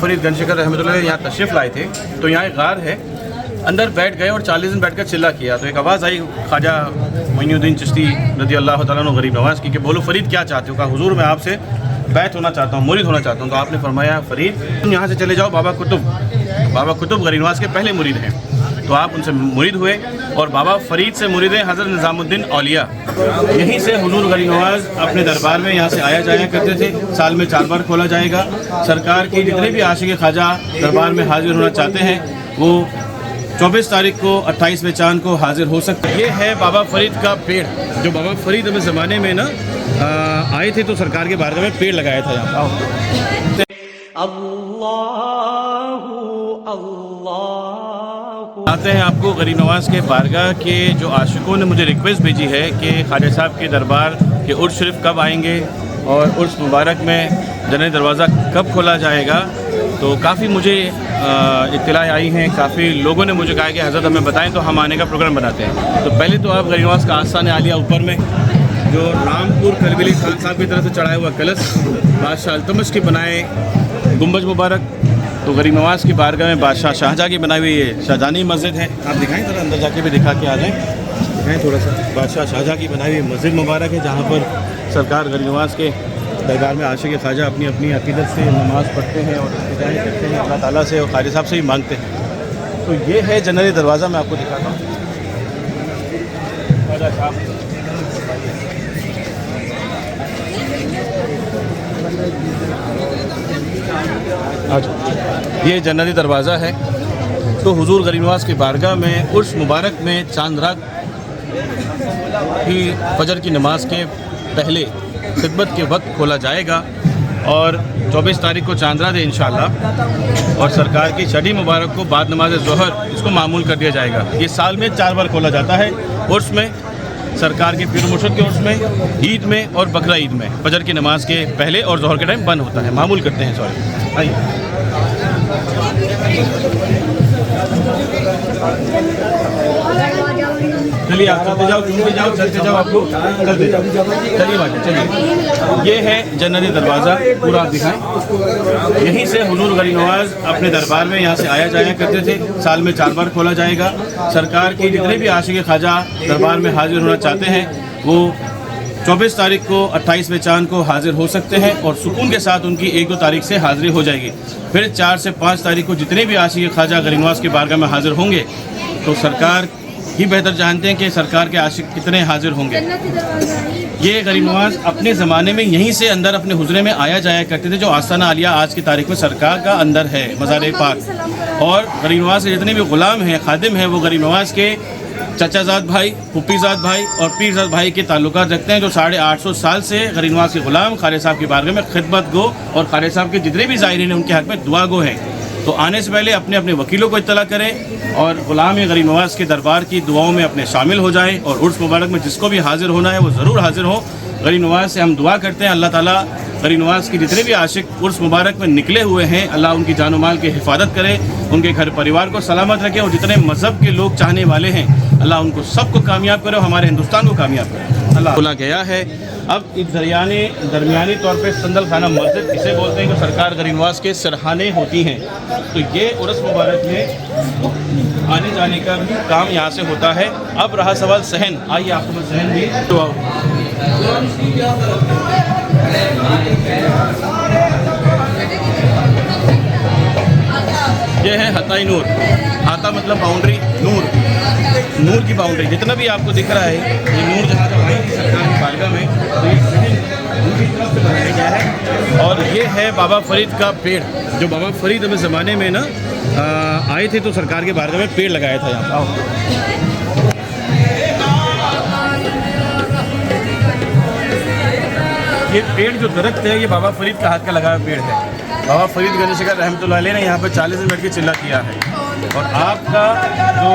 फरीद गंजशेखर रहमतुल्लाह यहाँ तशरीफ़ लाए थे, तो यहाँ एक गार है, अंदर बैठ गए और 40 दिन बैठकर चिल्ला किया। तो एक आवाज़ आई ख्वाजा मोइनुद्दीन चिश्ती रज़ी अल्लाह तआला अन्हु गरीब नवाज़ की कि बोलो फ़रीद क्या चाहते हो? कहा हुजूर मैं आपसे बैत होना चाहता हूँ, मुरीद होना चाहता हूँ। तो आपने फरमाया फ़रीद तुम यहाँ से चले जाओ बाबा कुतुब गरीब नवाज़ के पहले मुरीद हैं। तो आप उनसे मुरीद हुए और बाबा फ़रीद से मुरीद हैं हज़रत निज़ामुद्दीन औलिया। यहीं से हुजूर गरीब नवाज़ अपने दरबार में यहाँ से आया जाया करते थे। साल में 4 बार खोला जाएगा। सरकार की जितने भी आशिक ख्वाजा दरबार में हाजिर होना चाहते हैं वो 24 तारीख को 28वें चांद को हाजिर हो सकते हैं। ये है बाबा फ़रीद का पेड़, जो बाबा फ़रीद अपने ज़माने में ना आए थे तो सरकार के बारगाह में पेड़ लगाया था यहाँ। आते हैं आपको गरीब नवाज़ के बारगाह के जो आशिकों ने मुझे रिक्वेस्ट भेजी है कि ख्वाजा साहब के दरबार के उर्स शरीफ कब आएंगे और उर्स मुबारक में जन्नती दरवाज़ा कब खोला जाएगा। तो काफ़ी मुझे इत्तलाएँ आई हैं, काफ़ी लोगों ने मुझे कहा कि हज़रत हमें बताएं तो हम आने का प्रोग्राम बनाते हैं। तो पहले तो आप गरीब नवाज़ का आस्थान आलिया ऊपर में जो रामपुर कलबिली खान साहब की तरफ से चढ़ाया हुआ कलश बादशाह अल्तमश के बनाए गुंबज मुबारक, तो गरीब नवाज़ की बारगाह में बादशाह शाहजहाँ की बनाई हुई ये शाहजहानी मस्जिद है। आप दिखाएं ज़रा अंदर जाके भी दिखा के आ जाएँ, दिखाएँ थोड़ा सा। बादशाह शाहजहाँ की बनाई हुई मस्जिद मुबारक है जहाँ पर सरकार गरीब नवाज़ के दरबार में आशिक ख्वाजा अपनी अपनी अकीदत से नमाज़ पढ़ते हैं और इल्तिजा करते हैं अल्लाह ताला से और ख्वाजा साहब से ही मांगते हैं। तो ये है जन्नती दरवाज़ा, मैं आपको दिखाता हूँ। ख्वाजा साहब ये जन्नती दरवाज़ा है। तो हुजूर गरीब नवाज़ की बारगाह में उर्स मुबारक में चांद रात की फजर की नमाज के पहले खिदमत के वक्त खोला जाएगा और 24 तारीख को चांद रात है इंशाअल्लाह, और सरकार की छठी मुबारक को बाद नमाज ज़ोहर इसको मामूल कर दिया जाएगा। ये साल में 4 बार खोला जाता है, उर्स में, सरकार के पीर मुर्शिद के उर्स में, ईद में और बकरा ईद में। फजर की नमाज के पहले और ज़ोहर के टाइम बंद होता है, मामूल करते हैं। सॉरी आइए चलिए आप चलते जाओ, चलते जाओ, चलते जाओ, आपको चलते जाओ, चलिए बात चलिए। ये है जन्नती दरवाज़ा, पूरा आप दिखाएं। यहीं से हुजूर गरीब नवाज़ अपने दरबार में यहाँ से आया जाया करते थे। साल में 4 बार खोला जाएगा। सरकार की जितने भी आशिक ख्वाजा दरबार में हाजिर होना चाहते हैं वो 24 तारीख को 28वें चांद को हाजिर हो सकते हैं और सुकून के साथ उनकी 1-2 तारीख से हाज़िरी हो जाएगी। फिर 4 से 5 तारीख को जितने भी आशिक ख्वाजा गरीब नवाज़ की बारगाह में हाजिर होंगे तो सरकार ही बेहतर जानते हैं कि सरकार के आशिक कितने हाजिर होंगे। ये गरीब नवाज़ अपने ज़माने में यहीं से अंदर अपने हुजरे में आया जाया करते थे। जो आस्थाना आलिया आज की तारीख में सरकार का अंदर है मज़ार पाक, और गरीब नवाज़ के जितने भी ग़ुलाम हैं, खादिम हैं, वो गरीब नवाज़ के चचाजाद भाई, फुप्पीजाद भाई और पीरजाद भाई के ताल्लुकात रखते हैं, जो 850 साल से गरीब नवाज़ के ग़ुलाम ख्वाजा साहब की बारगाह में खिदमत गो और ख्वाजा साहब के जितने भी ज़ायरीन हैं उनके हक़ में दुआ गो हैं। तो आने से पहले अपने अपने वकीलों को इत्तला करें और ग़ुलाम गरीब नवाज़ के दरबार की दुआओं में अपने शामिल हो जाएं और उर्स मुबारक में जिसको भी हाजिर होना है वो ज़रूर हाजिर हो। गरीब नवाज़ से हम दुआ करते हैं अल्लाह ताला गरीब नवाज़ की जितने भी आशिक उर्स मुबारक में निकले हुए हैं अल्लाह उनकी जान और माल की हिफाजत करे, उनके घर परिवार को सलामत रखे, और जितने मज़हब के लोग चाहने वाले हैं अल्लाह उनको सबको कामयाब करे और हमारे हिंदुस्तान को कामयाब करे। अल्लाह बोला गया है। अब इस दरमियानी तौर पे संदल खाना मस्जिद इसे बोलते हैं, जो सरकार गरीब नवाज़ के सरहाने होती हैं। तो ये उर्स मुबारक में आने जाने का भी काम यहाँ से होता है। अब रहा सवाल सहन, आइए आपको मैं सहन भी तो ये है हताई नूर। हाता मतलब बाउंड्री, नूर की बाउंड्री। जितना भी आपको दिख रहा है ये नूर जहाँ जहाँ आई थी सरकार की बारगाह में, तो ये दूसरी तरफ से बनाया गया है। और ये है बाबा फ़रीद का पेड़, जो बाबा फ़रीद अपने ज़माने में ना आए थे तो सरकार के बारगाह में पेड़ लगाया था यहाँ। ये पेड़ जो दरख्त है ये बाबा फ़रीद का हाथ का लगा हुआ पेड़ है। बाबा फ़रीद गंजशेखर रहमतुल्लाह अलैह ने यहाँ पर 40 दिन बैठ के चिल्ला किया है, और आपका जो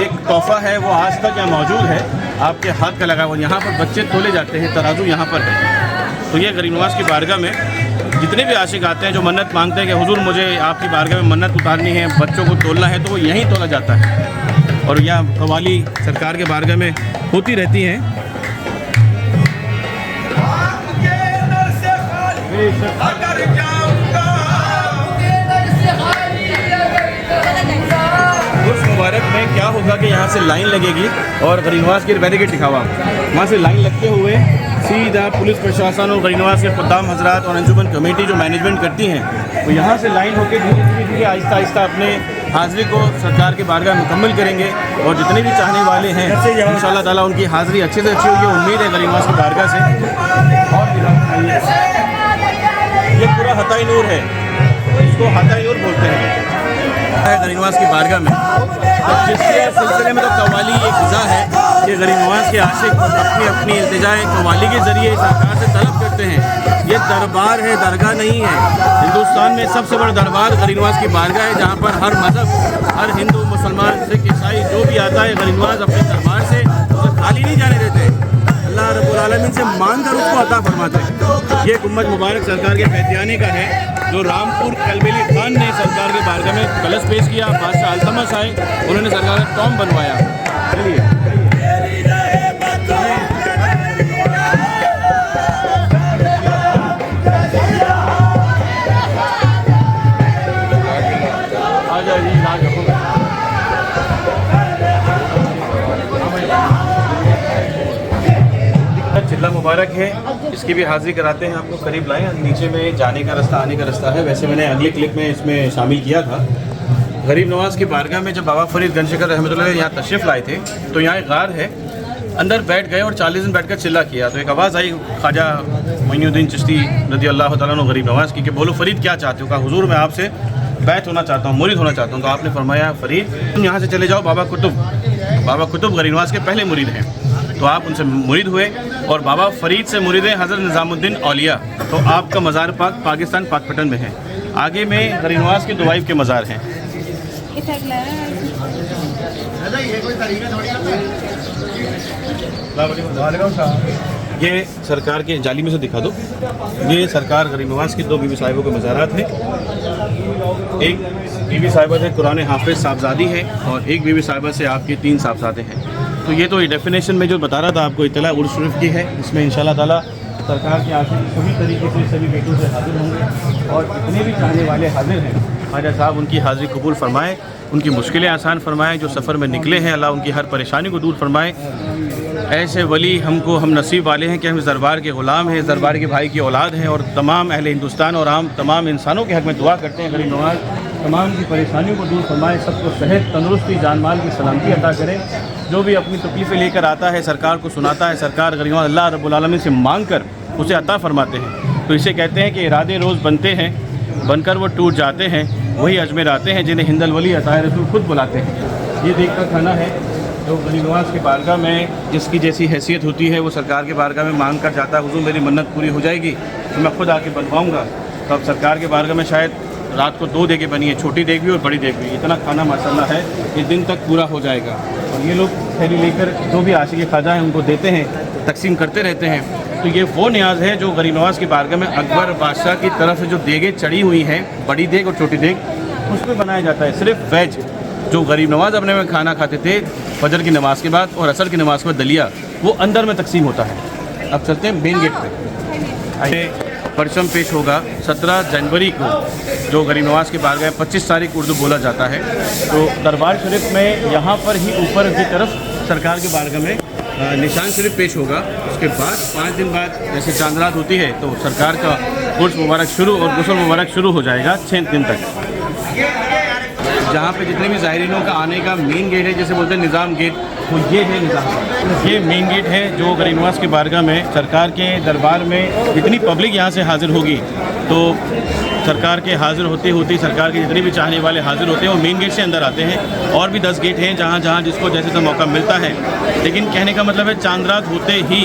एक तोहफ़ा है वो आज तक यहाँ मौजूद है, आपके हाथ का लगा हुआ। यहाँ पर बच्चे तोले जाते हैं, तराजू यहाँ पर है। तो ये गरीब नवाज़ की बारगाह में जितने भी आशिक आते हैं जो मन्नत मांगते हैं कि हुजूर मुझे आपकी बारगाह में मन्नत उतारनी है, बच्चों को तोलना है, तो वो यहीं तोला जाता है। और यह कवाली सरकार के बारगाह में होती रहती हैं। होगा कि यहाँ से लाइन लगेगी और गरीब नवाज के बैरिकेड दिखा हुआ वहाँ से लाइन लगते हुए सीधा पुलिस प्रशासन और गरीब नवाज के खुदाम हजरात और अंजुमन कमेटी जो मैनेजमेंट करती हैं तो यहाँ से लाइन होकर धीरे धीरे आहिस्ता आहिस्ता अपने हाज़िरी को सरकार के बारगाह मुकम्मल करेंगे और जितने भी चाहने वाले हैं इंशाअल्लाह ताला उनकी हाज़िरी अच्छे से अच्छी होगी। उम्मीद है गरीब नवाज की बारगाह से। और ये पूरा हताई नूर है, इसको हताई नूर बोलते हैं गरीब नवाज की बारगाह में। जिसके सिलसिले में तो कव्वाली एक फ़िज़ा है कि गरीब नवाज के आशिक अपनी अपनी इल्तिजाएँ कव्वाली के ज़रिए सरकार से तलब करते हैं। ये दरबार है, दरगाह नहीं है। हिंदुस्तान में सबसे बड़ा दरबार गरीब नवाज की बारगाह है, जहाँ पर हर मज़हब, हर हिंदू, मुसलमान, सिख, ईसाई जो भी आता है गरीब नवाज अपने दरबार से उसे खाली नहीं जाने देते। अल्लाह रब्बुल आलमीन से मांग कर उसको अता फरमाते हैं। ये गुम्बद मुबारक सरकार के पैतियाने का है जो रामपुर कलबेली खान ने सरकार के बारगाह में कलश पेश किया। बादशाह अल्तमश आए, उन्होंने सरकार का टॉम बनवाया। चलिए चिल्ला मुबारक है, इसकी भी हाज़िरी कराते हैं आपको। करीब लाएँ, नीचे में जाने का रास्ता आने का रास्ता है। वैसे मैंने अगले क्लिप में इसमें शामिल किया था। गरीब नवाज की बारगाह में जब बाबा फरीद गंजशकर रहमतुल्लाह यहाँ तशरीफ़ लाए थे तो यहाँ एक गार है, अंदर बैठ गए और 40 दिन बैठकर चिल्ला किया तो एक आवाज़ आई ख्वाजा मोइनुद्दीन चिश्ती रज़ी अल्लाह तआला अन्हु गरीब नवाज की कि बोलो फरीद क्या चाहते हो। कहा हुजूर मैं आपसे बैत होना चाहता हूँ, मुरीद होना चाहता हूँ। तो आपने फरमाया फरीद तुम यहाँ से चले जाओ, बाबा कुतुब गरीब नवाज के पहले मुरीद हैं। तो आप उनसे मुरीद हुए और बाबा फरीद से मुरीद हैं हज़रत निज़ामुद्दीन औलिया। तो आपका मज़ार पाक पाकिस्तान पाकपटन में है। आगे में गरीब नवाज के दुआइब के मज़ार हैं। ये सरकार के जाली में से दिखा दो। ये सरकार गरीब नवाज की 2 बीबी साहिबों के मज़ारात हैं। एक बीबी साहिबा से कुरान हाफिज साहबजादी है और एक बीबी साहिबा से आपके 3 साहबजादे हैं। तो ये तो डेफिनेशन में जो बता रहा था आपको इत्तला उर्स शरीफ की है। इसमें इंशाअल्लाह ताला सरकार के आशिक सभी तरीके से सभी बेटों से हाजिर होंगे और जितने भी चाहने वाले हाजिर हैं ख्वाजा साहब उनकी हाज़िरी कबूल फरमाएँ, उनकी मुश्किलें आसान फरमाएँ। जो सफ़र में निकले हैं अल्लाह उनकी हर परेशानी को दूर फरमाएँ। ऐसे वली हमको हम नसीब वाले हैं कि हम इस दरबार के ग़ुलाम हैं, इस दरबार के भाई की औलाद हैं और तमाम अहले हिंदुस्तान और आम तमाम इंसानों के हक़ में दुआ करते हैं गरीब नवाज तमाम की परेशानियों को दूर फरमाए, सबको सेहत, तंदुरुस्ती, जान माल की सलामती अता करें। जो भी अपनी तकलीफ़ें लेकर आता है सरकार को सुनाता है, सरकार गरीब नवाज अल्लाह रब्बुल आलमीन से मांग कर उसे अता फरमाते हैं। तो इसे कहते हैं कि इरादे रोज़ बनते हैं, बनकर वो टूट जाते हैं, वही अजमेर आते हैं जिन्हें हिंदल वली अताए रसूल खुद बुलाते हैं। ये देख कर खाना है जो गरीब नवाज के बारगाह में जिसकी जैसी हैसियत होती है वो सरकार के बारगाह में मांग कर जाता है हुजूर मेरी मन्नत पूरी हो जाएगी तो मैं खुद आके बनवाऊँगा। तो अब सरकार के बारगाह में शायद रात को 2 देगें बनी है, छोटी देग भी और बड़ी देग भी। इतना खाना माशाल्लाह है ये दिन तक पूरा हो जाएगा। और ये लोग थैली लेकर जो भी आशिक़ ख्वाजा हैं उनको देते हैं, तकसीम करते रहते हैं। तो ये वो न्याज है जो गरीब नवाज की बारगाह में अकबर बादशाह की तरफ से जो देगें चढ़ी हुई हैं, बड़ी देग और छोटी देग, उस पर बनाया जाता है। सिर्फ वेज जो गरीब नवाज अपने में खाना खाते थे फजर की नमाज़ के बाद और असर की नमाज़ के बाद दलिया, वो अंदर में तकसीम होता है। अब चलते हैं मेन गेट पे। परचम पेश होगा 17 जनवरी को जो गरीब नवाज के बारगाह 25 तारीख उर्दू बोला जाता है। तो दरबार शरीफ में यहाँ पर ही ऊपर की तरफ सरकार के बारगाह में निशान शरीफ पेश होगा। उसके बाद 5 दिन बाद जैसे चांद रात होती है तो सरकार का उर्स मुबारक शुरू और गुस्ल मुबारक शुरू हो जाएगा 6 दिन तक। जहाँ पे जितने भी ज़ाहिरीनों का आने का मेन गेट है, जैसे बोलते हैं निज़ाम गेट, तो ये है निज़ाम, ये मेन गेट है जो गरीब नवाज के बारगाह में सरकार के दरबार में जितनी पब्लिक यहाँ से हाज़िर होगी तो सरकार के हाज़िर होते होते सरकार के जितने भी चाहने वाले हाज़िर होते हैं वो मेन गेट से अंदर आते हैं। और भी 10 गेट हैं जहाँ जहाँ जिसको जैसे तो मौका मिलता है। लेकिन कहने का मतलब है चांद रात होते ही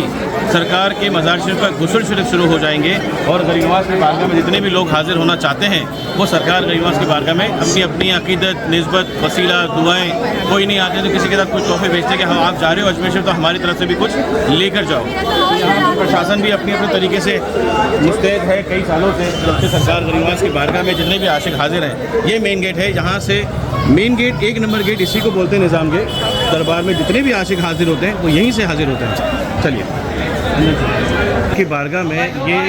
सरकार के मज़ार शरीफ का गुस्ल शरीफ शुरू हो जाएंगे और गरीब नवाज के बारगाह में जितने भी लोग हाज़िर होना चाहते हैं वो सरकार गरीब नवाज के बारगाह में अपनी अपनी अक़ीदत, निस्बत, वसीला, दुआएँ, कोई नहीं आते तो किसी के साथ कुछ तोहफे भेजते हैं कि हाँ आप जा रहे हो अजमेर शरीफ तो हमारी तरफ से भी कुछ लेकर जाओ। तो यहाँ प्रशासन भी अपनी अपने तरीके से मुस्तैद है कई सालों से, जब से सरकार गरीब नवाज की बारगाह में जितने भी आशिक हाजिर हैं। ये मेन गेट है, यहाँ से मेन गेट 1 नंबर गेट इसी को बोलते हैं निज़ाम गेट। दरबार में जितने भी आशिक हाजिर होते हैं वो यहीं से हाजिर होते हैं। चलिए की बारगाह में ये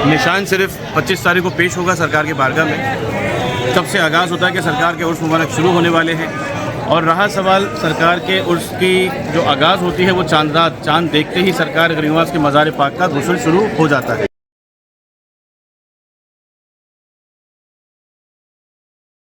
निशान सिर्फ 25 तारीख को पेश होगा सरकार के बारगाह में। तब से आगाज़ होता है कि सरकार के उर्स मुबारक शुरू होने वाले हैं और रहा सवाल सरकार के उर्स की जो आगाज़ होती है वो चांद रात, चांद देखते ही सरकार गरीब नवाज के मज़ार पाक का गुस्ल शुरू हो जाता है।